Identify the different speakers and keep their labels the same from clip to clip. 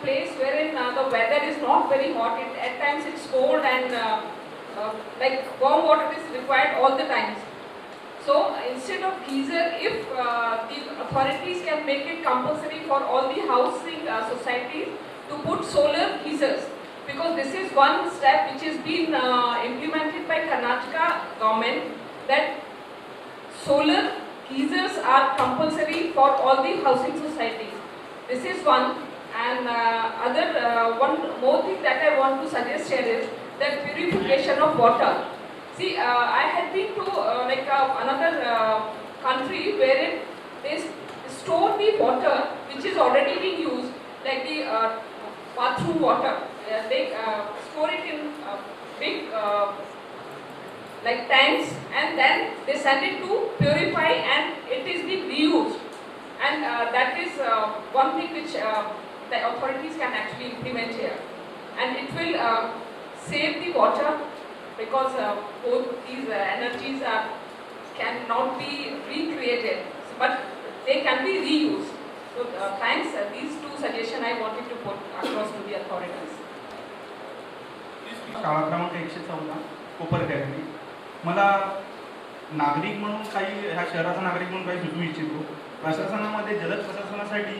Speaker 1: place wherein the weather is not very hot. At times it's cold and like warm water is required all the times. So instead of geyser, if the authorities can make it compulsory for all the housing societies to put solar geysers, because this is one step which is been implemented by Karnataka government, that solar geysers are compulsory for all the housing societies. This is one. And one more thing that I want to suggest here is that purification of water. See, I had been to another country wherein they store the water which is already being used, like the bathroom water. They store it in big like tanks, and then they send it to purify, and it is being reused. And that is one thing which the authorities can actually implement here, and it will save the water, because both these energies cannot be recreated, but they can be reused. So thanks, these two suggestions I wanted to put across to the authorities.
Speaker 2: शाळा क्रमांक 114 कोपरखेरणी. मला नागरिक म्हणून काही ह्या शहराचा नागरिक म्हणून काही सुचवू इच्छितो. प्रशासनामध्ये जलद प्रशासनासाठी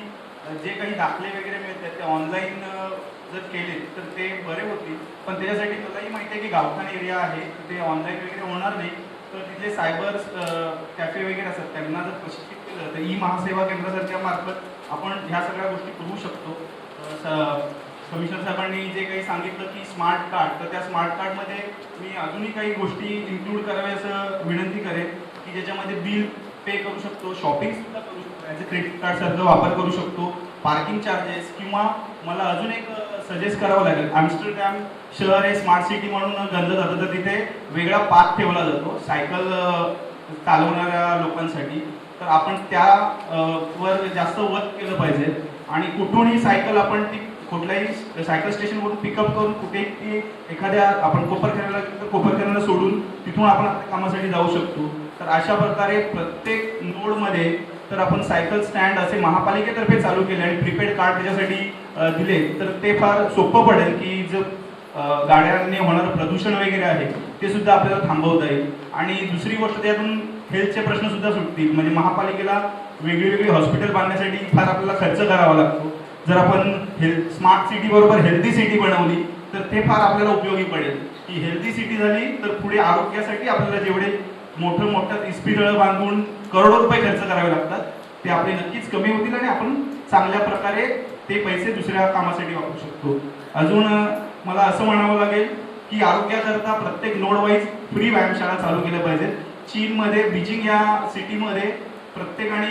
Speaker 2: जे काही दाखले वगैरे मिळतात ते ऑनलाईन जर केले तर ते बरे होतील, पण त्याच्यासाठी मलाही माहिती आहे की गावठाण एरिया आहे, ते ऑनलाईन वगैरे होणार नाही. तर तिथले सायबर कॅफे वगैरे असतात, त्यांना जर प्रशिक्षित केलं तर ई महासेवा केंद्रासारख्या मार्फत आपण ह्या सगळ्या गोष्टी करू शकतो. कमिशनर साहेबांनी जे काही सांगितलं की स्मार्ट कार्ड, तर त्या स्मार्ट कार्डमध्ये मी अजूनही काही गोष्टी इन्क्लूड कराव्या असं विनंती करेन की ज्याच्यामध्ये बिल पे करू शकतो, शॉपिंगसुद्धा करू शकतो, ॲज अ क्रेडिट कार्डसारखं वापर करू शकतो, पार्किंग चार्जेस, किंवा मला अजून एक सजेस्ट करावं लागेल. आम्स्टरडॅम शहर हे स्मार्ट सिटी म्हणून गणलं जातं, तर तिथे वेगळा पाथ ठेवला जातो सायकल चालवणाऱ्या लोकांसाठी. तर आपण त्यावर जास्त वर्क केलं पाहिजे, आणि कुठूनही सायकल आपण ती कुठल्याही सायकल स्टेशनवरून पिकअप करून कुठेही एखाद्या आपण कोपरखेरण्याला सोडून तिथून आपण आपल्या कामासाठी जाऊ शकतो. तर अशा प्रकारे प्रत्येक नोडमध्ये तर आपण सायकल स्टँड असे महापालिकेतर्फे चालू केले आणि प्रीपेड कार्ड त्याच्यासाठी दिले, तर ते फार सोपं पडेल की जर गाड्यांनी होणारं प्रदूषण वगैरे आहे ते सुद्धा आपल्याला थांबवता येईल. आणि दुसरी गोष्ट, त्यातून हेल्थचे प्रश्न सुद्धा सुटतील. म्हणजे महापालिकेला वेगळी हॉस्पिटल बांधण्यासाठी फार आपल्याला खर्च करावा लागतो. जर आपण स्मार्ट सिटी बरोबर हेल्दी सिटी बनवली तर ते फार आपल्याला उपयोगी पडेल. की हेल्दी सिटी झाली तर पुढे आरोग्यासाठी आपल्याला जेवढे मोठं इस्पितळं बांधून करोडो रुपये खर्च करावे लागतात ते आपले नक्कीच कमी होतील, आणि आपण चांगल्या प्रकारे ते पैसे दुसऱ्या कामासाठी वापरू शकतो. अजून मला असं म्हणावं लागेल की आरोग्याकरता प्रत्येक नोड वाईज फ्री व्यायामशाळा चालू केल्या पाहिजेत. चीनमध्ये बीजिंग या सिटीमध्ये प्रत्येकाने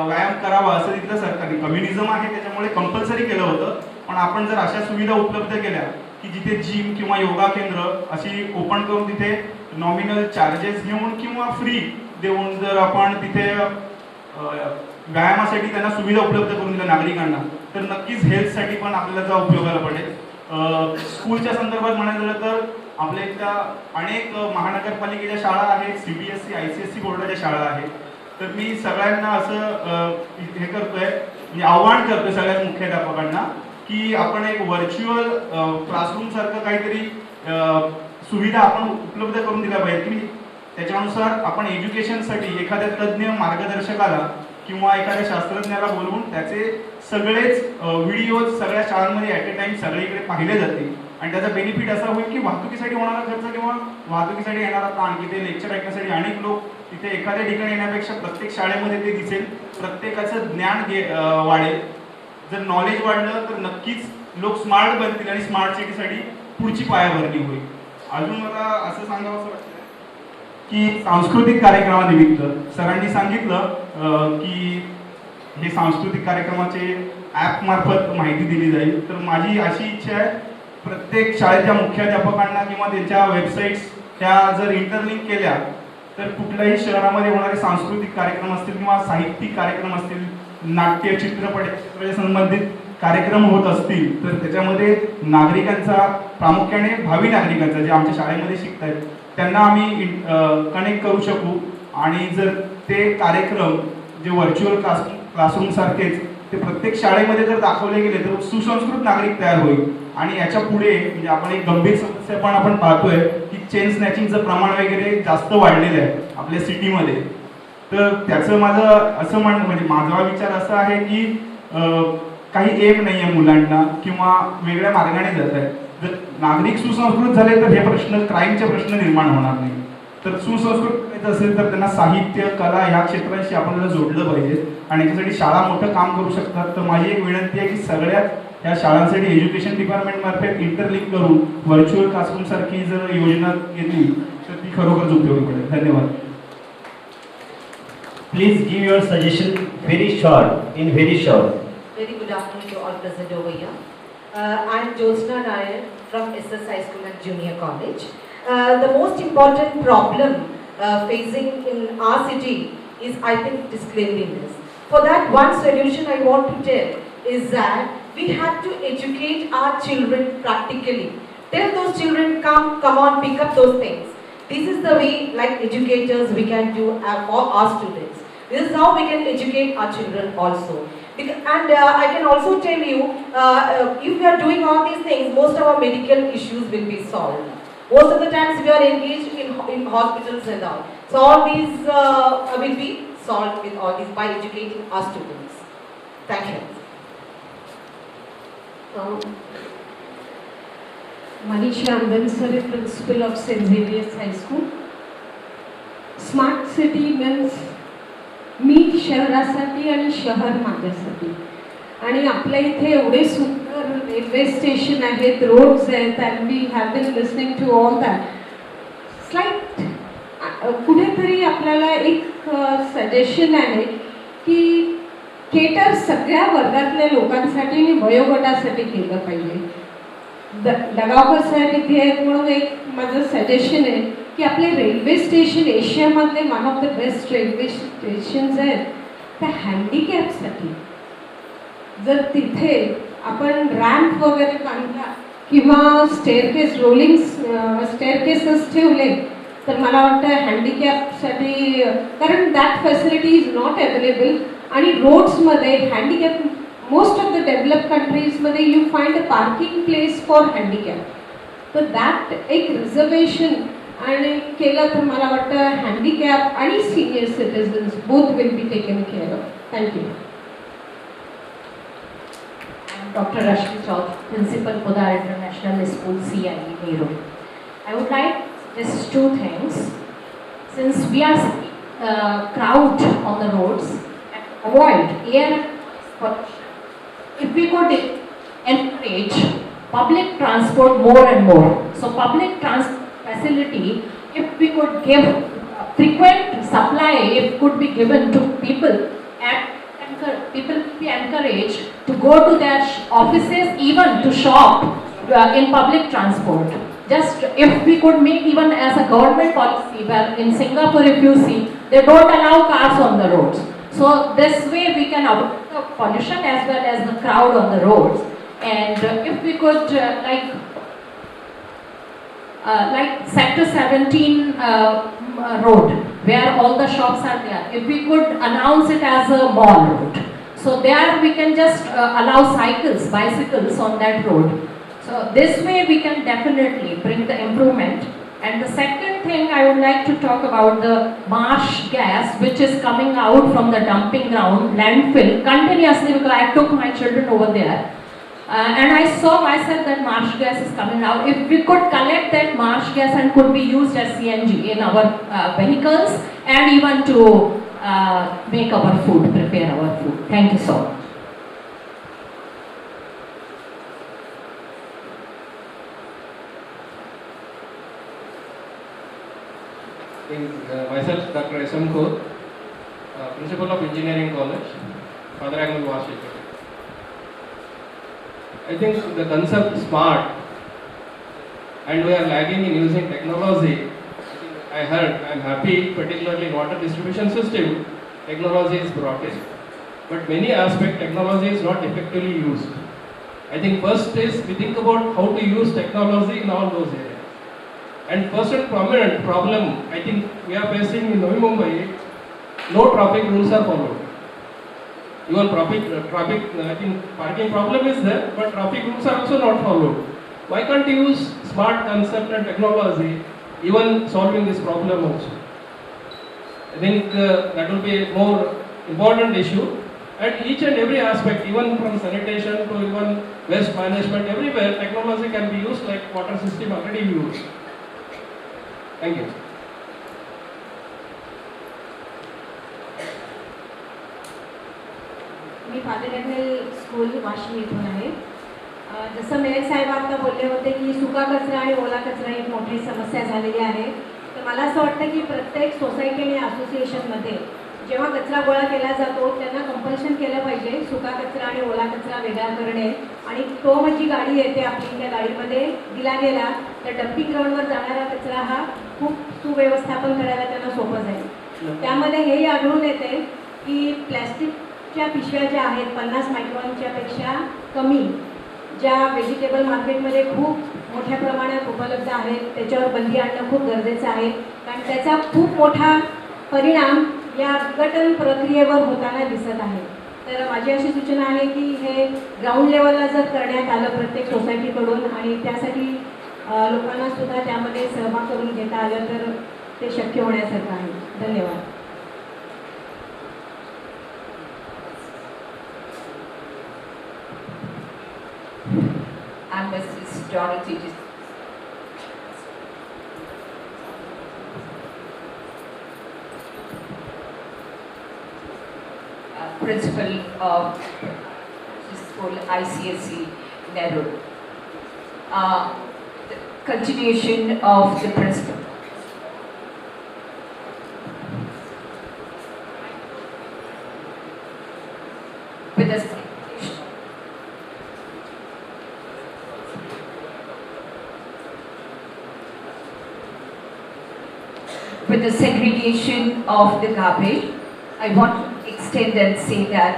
Speaker 2: व्यायाम करावा असं तिथलं सरकारने, कम्युनिझम आहे त्याच्यामुळे कंपल्सरी केलं होतं. पण आपण जर अशा सुविधा उपलब्ध केल्या की जिथे जिम किंवा योगा केंद्र अशी ओपन करून तिथे नॉमिनल चार्जेस घेऊन किंवा फ्री देऊन जर आपण तिथे व्यायामासाठी त्यांना सुविधा उपलब्ध करून दिल्या नागरिकांना, तर नक्कीच हेल्थसाठी पण आपल्याला जा उपयोगाला पडेल. स्कूलच्या संदर्भात म्हणायचं झालं तर आपल्या इथल्या अनेक महानगरपालिकेच्या शाळा आहेत, CBSE ICSE बोर्डाच्या शाळा आहेत. तर मी सगळ्यांना असं हे करतोय, म्हणजे आव्हान करतोय सगळ्याच मुख्याध्यापकांना की आपण एक व्हर्च्युअल क्लासरूम सारखं काहीतरी सुविधा आपण उपलब्ध करून दिल्या पाहिजे, की त्याच्यानुसार आपण एज्युकेशनसाठी एखाद्या तज्ज्ञ मार्गदर्शकाला किंवा एखाद्या शास्त्रज्ञाला बोलवून त्याचे सगळेच व्हिडिओज सगळ्या शाळांमध्ये ॲट ए टाइम सगळीकडे पाहिले जातील. आणि त्याचा बेनिफिट असा होईल की वाहतुकीसाठी होणारा खर्च किंवा वाहतुकीसाठी येणारा ताण, की ते लेक्चर ऐकण्यासाठी अनेक लोक तिथे एखाद्या ठिकाणी येण्यापेक्षा प्रत्येक शाळेमध्ये ते दिसेल, प्रत्येकाचं ज्ञान वाढेल. जर नॉलेज वाढलं तर नक्कीच लोक स्मार्ट बनतील आणि स्मार्ट सिटीसाठी पुढची पायाभरणी होईल. अजून मला असं सांगावं असं वाटतं की सांस्कृतिक कार्यक्रमानिमित्त सरांनी सांगितलं की हे सांस्कृतिक कार्यक्रमाचे ॲप मार्फत माहिती दिली जाईल. तर माझी अशी इच्छा आहे, प्रत्येक शाळेच्या मुख्याध्यापकांना किंवा त्यांच्या वेबसाईट्स त्या जर इंटरलिंक केल्या तर कुठल्याही शहरामध्ये होणारे सांस्कृतिक कार्यक्रम असतील किंवा साहित्यिक कार्यक्रम असतील, नाट्य चित्रपट संबंधित कार्यक्रम होत असतील तर त्याच्यामध्ये नागरिकांचा, प्रामुख्याने भावी नागरिकांचा जे आमच्या शाळेमध्ये शिकत आहेत त्यांना आम्ही कनेक्ट करू शकू. आणि जर ते कार्यक्रम जे व्हर्च्युअल क्लासरूम सारखेच ते प्रत्येक शाळेमध्ये जर दाखवले गेले तर सुसंस्कृत नागरिक तयार होईल. आणि याच्या पुढे म्हणजे आपण एक गंभीर समस्या पण आपण पाहतोय की चेन स्नॅचिंगचं प्रमाण वगैरे जास्त वाढलेलं आहे आपल्या सिटीमध्ये. तर त्याचं माझं असं म्हणजे माझा विचार असा आहे की काही एम नाही आहे मुलांना किंवा वेगळ्या मार्गाने जात आहे. जर नागरिक सुसंस्कृत झाले तर हे प्रश्न क्राईमचे प्रश्न निर्माण होणार नाही. तर सुसंस्कृत करायचं असेल तर त्यांना साहित्य कला ह्या क्षेत्रांशी आपल्याला जोडलं पाहिजे आणि त्यासाठी शाळा मोठं काम करू शकतात. तर माझी एक विनंती आहे की सगळ्यात या शाळांसाठी एज्युकेशन डिपार्टमेंट मार्फत इंटरलिंक करून व्हर्च्युअल क्लासरूम सारखी जर योजना घेतली तर ती खरोखरच उपयोगी पडेल. धन्यवाद.
Speaker 3: Please give your suggestion very short, in very short.
Speaker 4: Very good afternoon to all present over here. I am Jyotsna Nair from SS High School and Junior College. The most important problem facing in our city is, I think, is cleanliness. For that, one solution I want to tell is that we have to educate our children practically. Tell those children, come on, pick up those things. This is the way, like educators, we can do for our students. This is how we can educate our children also. And I can also tell you, if we are doing all these things, most of our medical issues will be solved. Most of the times we are engaged in hospitals and all. So all these will be solved with all this by educating our students. Thank you.
Speaker 5: Manisha Ambansari, Principal of St. Xavier's High School. Smart city means मी शहरासाठी आणि शहर माझ्यासाठी. आणि आपल्या इथे एवढे सुंदर railway station आहेत, रोड्स आहेत, and we have been listening to all that. Slight कुठेतरी आपल्याला एक सजेशन आहे की केटर सगळ्या वर्गातल्या लोकांसाठी आणि वयोगटासाठी केलं पाहिजे. दगावकर साहेब इथे आहेत म्हणून एक माझं सजेशन आहे की आपले रेल्वे स्टेशन एशियामधले one of the best railway stations आहेत त्या हँडिकॅपसाठी जर तिथे आपण रॅम्प वगैरे बांधला किंवा स्टेअरकेस रोलिंग स्टेअरकेसेस ठेवले तर मला वाटतं हँडिकॅपसाठी, कारण that facility is not available. आणि रोड्समध्ये handicap most of the develop कंट्रीजमध्ये you find a parking place for handicap. तर दॅट एक रिझर्वेशन आणि केलं तर मला वाटतं हँडिकॅप आणि senior citizens both will be taken care of. Thank you.
Speaker 6: Dr. Rashmi Chaudhary, Principal Podar International School, CIE, Nehru. I would like just two things. Since we are crowd on the roads, and avoid air pollution, if we could encourage public transport more and more. So public transport facility, if we could give frequent supply, if could be given to people, and people be encouraged to go to their offices, even to shop in public transport. Just if we could make even as a government policy, where in Singapore if you see, they don't allow cars on the roads. So this way we can avoid the pollution as well as the crowd on the roads. And if we could like Sector 17 road, where all the shops are there, if we could announce it as a mall road, so there we can just allow cycles, bicycles on that road. So this way we can definitely bring the improvement. And the second thing I would like to talk about the marsh gas which is coming out from the dumping ground, landfill, continuously, because I took my children over there. And I saw myself that marsh gas is coming out. If we could collect that marsh gas and could be used as CNG in our vehicles and even to make our food, prepare our food. Thank you so much.
Speaker 7: Myself, Dr. S.M. Koth, Principal of Engineering College, Father Angle Washington. I think the concept smart, and we are lagging in using technology. I heard, I am happy, particularly in water distribution system, technology is brought in. But many aspects, technology is not effectively used. I think first is we think about how to use technology in all those areas. And first and prominent problem I think we are facing in Navi Mumbai, no traffic rules are followed. Even traffic, I think parking problem is there, but traffic rules are also not followed. Why can't you use smart concept and technology, even solving this problem also? I think that will be a more important issue. At each and every aspect, even from sanitation to even waste management, everywhere technology can be used like water system already used. Thank you.
Speaker 5: Me father ML school Washim इथून आहे. जसं mayor साहेब आता बोलले होते की सुका कचरा आणि ओला कचरा एक मोठी समस्या झालेली आहे. तर मला असं वाटतं की प्रत्येक सोसायटी आणि असोसिएशनमध्ये जेव्हा कचरा गोळा केला जातो त्यांना कंपल्शन केलं पाहिजे सुका कचरा आणि ओला कचरा वेगळा करणे, आणि तो जी गाडी येते आपली त्या गाडीमध्ये दिला गेला तर डम्पिंग ग्राउंडवर जाणारा कचरा हा खूप सुव्यवस्थापन करायला त्यांना सोपं जाईल. त्यामध्ये हेही आढळून येते की प्लॅस्टिकच्या पिशव्या ज्या आहेत 50 मायक्रॉनच्या पेक्षा कमी, ज्या व्हेजिटेबल मार्केटमध्ये खूप मोठ्या प्रमाणात उपलब्ध आहेत, त्याच्यावर बंदी आणणं खूप गरजेचं आहे. कारण त्याचा खूप मोठा परिणाम या विघटन प्रक्रियेवर होताना दिसत आहे. तर माझी अशी सूचना आहे की हे ग्राउंड लेवलला जर करण्यात आलं प्रत्येक सोसायटीकडून आणि त्यासाठी लोकांना सुद्धा त्यामध्ये सहभाग करून घेता आलं तर ते शक्य होण्यासारखं आहे. धन्यवाद.
Speaker 8: I'm Mrs. Dorothy. Principal of school ICSE Nehru. The continuation of the principal. With the segregation of the garbage, I want to extend and say that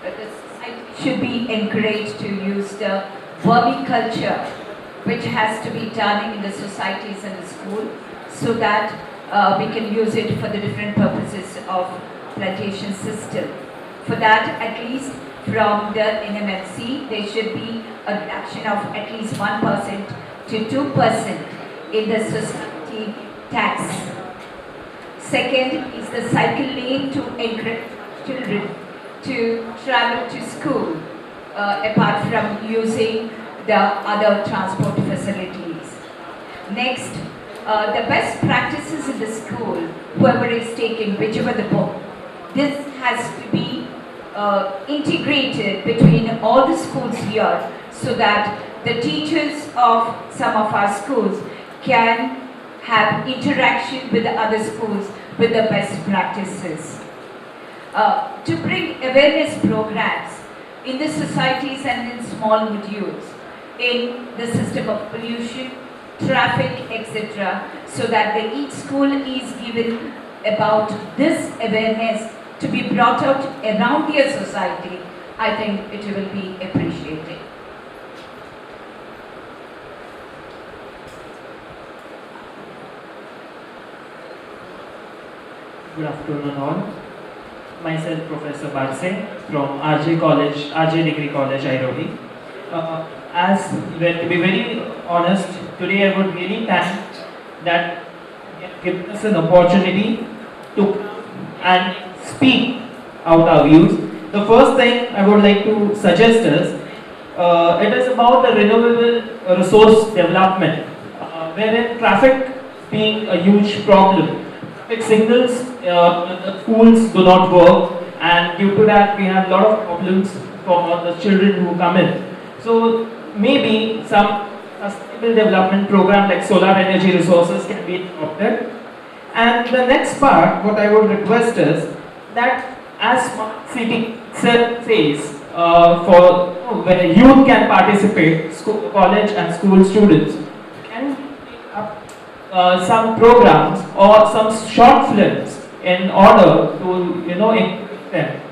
Speaker 8: the society should be encouraged to use the vermiculture, which has to be done in the societies and the school, so that we can use it for the different purposes of plantation system. For that, at least from the NMMC, there should be a reduction of at least 1% to 2% in the society tax. Second is the cycle lane to encourage children to travel to school apart from using the other transport facilities. Next, the best practices in the school, whoever is taking whichever the book, this has to be integrated between all the schools here so that the teachers of some of our schools can have interaction with the other schools with the best practices. To bring awareness programs in the societies and in small modules in the system of pollution, traffic, etc., so that each school is given about this awareness to be brought out around their society, I think it will be appreciated.
Speaker 9: Good afternoon all. Myself Professor Barse from RJ College, RJ Degree College, Airoli. To be very honest, today I would really thank that you have given us an opportunity to and speak out our views. The first thing I would like to suggest is, it is about the renewable resource development, wherein traffic being a huge problem. Traffic signals, the schools do not work, and due to that we have a lot of problems for all the children who come in. So maybe some sustainable development program like solar energy resources can be adopted. And the next part, what I would request is that as smart city says, where youth can participate, college and school students can take up some programs or some short films in order to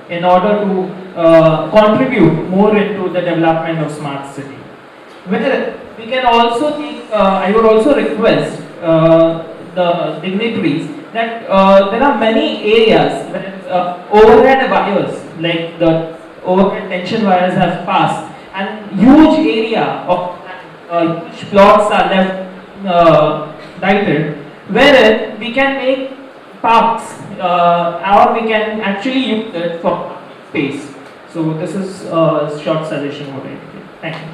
Speaker 9: in order to contribute more into the development of smart city. Where we can also take, I would also request the dignitaries that there are many areas where overhead wires like the overhead tension wires have passed, and huge area of huge plots are left lighted, wherein we can make parks or we can actually use it for space. So this is a short suggestion what I did. Thank you.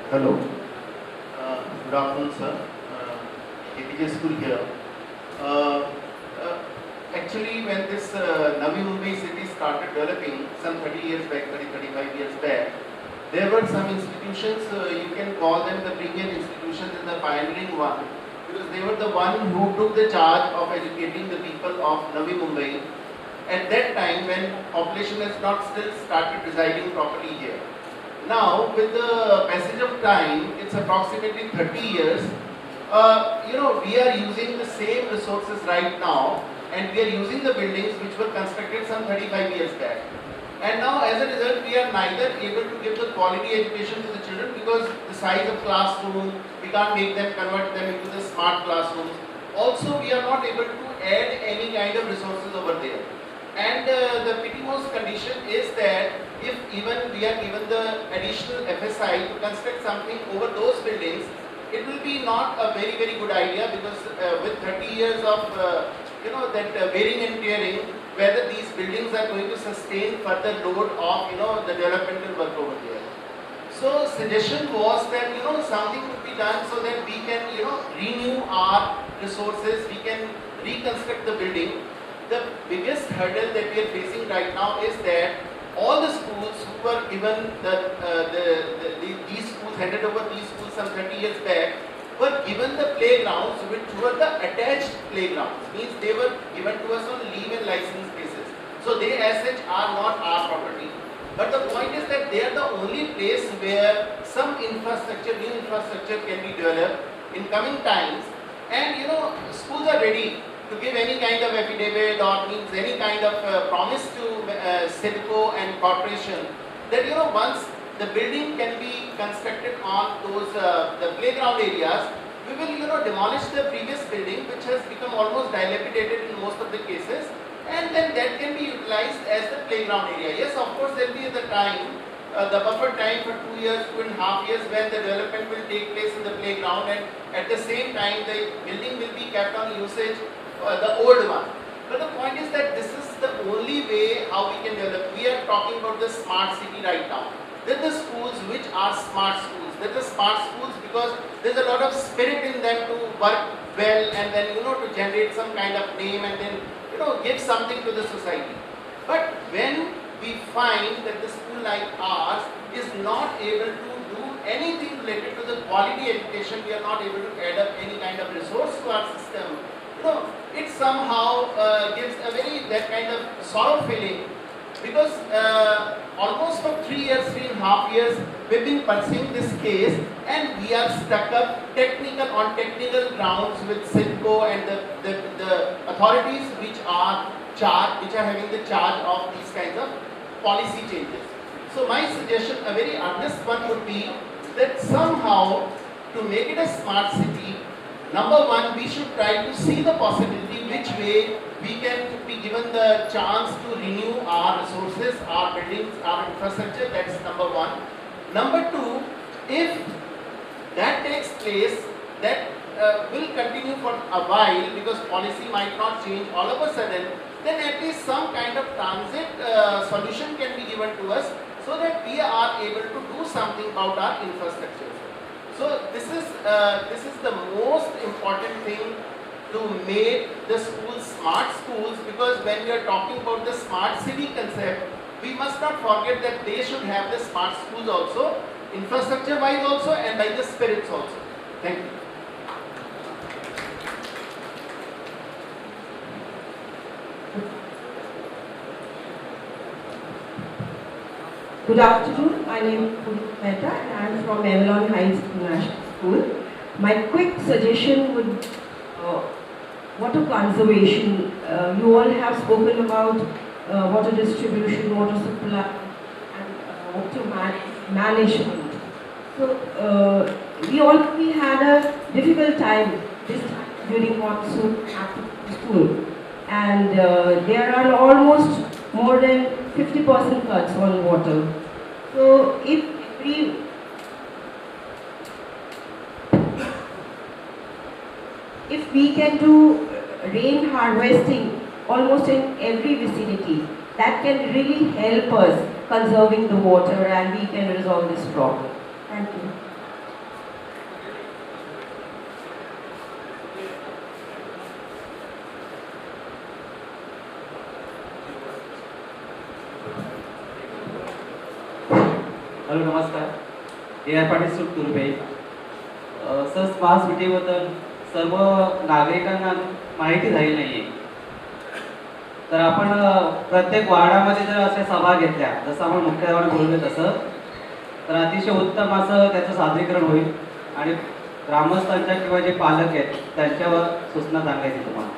Speaker 10: Hello. Good afternoon, sir. APJ school here. Actually, when this Navi Mumbai city started developing some 30 years back, 35 years back, there were some institutions, you can call them the brilliant institutions and the pioneering one, because they were the one who took the charge of educating the people of Navi Mumbai at that time when population has not still started residing properly here. Now, with the passage of time, it's approximately 30 years, we are using the same resources right now, and we are using the buildings which were constructed some 35 years back. And now, as a result, we are neither able to give the quality education to the children because the size of classroom, we can't make them convert them into the smart classrooms. Also, we are not able to add any kind of resources over there. And the pitimost condition is that if even we are given the additional FSI to construct something over those buildings, it will be not a very, very good idea because with 30 years of wearing and tearing, whether these buildings are going to sustain further load of the developmental work over there. So suggestion was that something could be done so that we can renew our resources, we can reconstruct the building. The biggest hurdle that we are facing right now is that all the schools who were given these schools, handed over these schools some 30 years back, were given the playgrounds which were the attached playgrounds, means they were given to us on leave and license basis. So they as such are not our property. But the point is that they are the only place where some infrastructure, new infrastructure can be developed in coming times. And schools are ready to give any kind of affidavit or means any kind of promise to CIDCO and corporation that once the building can be constructed on those the playground areas, we will demolish the previous building which has become almost dilapidated in most of the cases, and then that can be utilized as the playground area. Yes, of course there will be the time, the buffer time for 2 years, 2.5 years when the development will take place in the playground, and at the same time the building will be kept on usage, the old one. But the point is that this is the only way how we can develop. We are talking about the smart city right now. There are the schools which are smart schools. There are the smart schools because there is a lot of spirit in them to work well and then to generate some kind of name and then give something to the society. But when we find that the school like ours is not able to do anything related to the quality education, we are not able to add up any kind of resource to our system, it somehow gives a very that kind of sorrow feeling, because almost for 3 years, 3.5 years, we've been pursuing this case and we are stuck up on technical grounds with CIDCO and the authorities which are having the charge of these kinds of policy changes. So my suggestion, a very earnest one, would be that somehow to make it a smart city, number one, we should try to see the possibility which way we can be given the chance to renew our resources, our buildings, our infrastructure. That's number one. Number two, if that takes place, that will continue for a while because policy might not change all of a sudden, then at least some kind of transit solution can be given to us so that we are able to do something about our infrastructure. So this is the most important thing to make the schools smart schools, because when we are talking about the smart city concept, we must not forget that they should have the smart schools also, infrastructure wise also and by the spirits also. Thank you.
Speaker 11: Good afternoon, my name is Purvi Mehta and I am from Avalon Heights International School. My quick suggestion would water conservation. You all have spoken about water distribution, water supply and water management. So we already had a difficult time this time during monsoon after school. and there are almost more than 50% cuts on water. So if we can do rain harvesting almost in every vicinity, that can really help us conserving the water, and we can resolve this problem. Thank you.
Speaker 12: Hello नमस्कार, AR Patil suit Turbhe. Sir, smart सिटीबद्दल सर्व नागरिकांना माहिती झाली नाही आहे. तर आपण प्रत्येक वार्डामध्ये जर अशा सभा घेतल्या, जसं आपण मुख्याध्यापकांना बोलवले तसं, तर अतिशय उत्तम असं त्याचं सादरीकरण होईल आणि ग्रामस्थांच्या किंवा जे पालक आहेत त्यांच्यावर सूचना सांगायची तुम्हाला.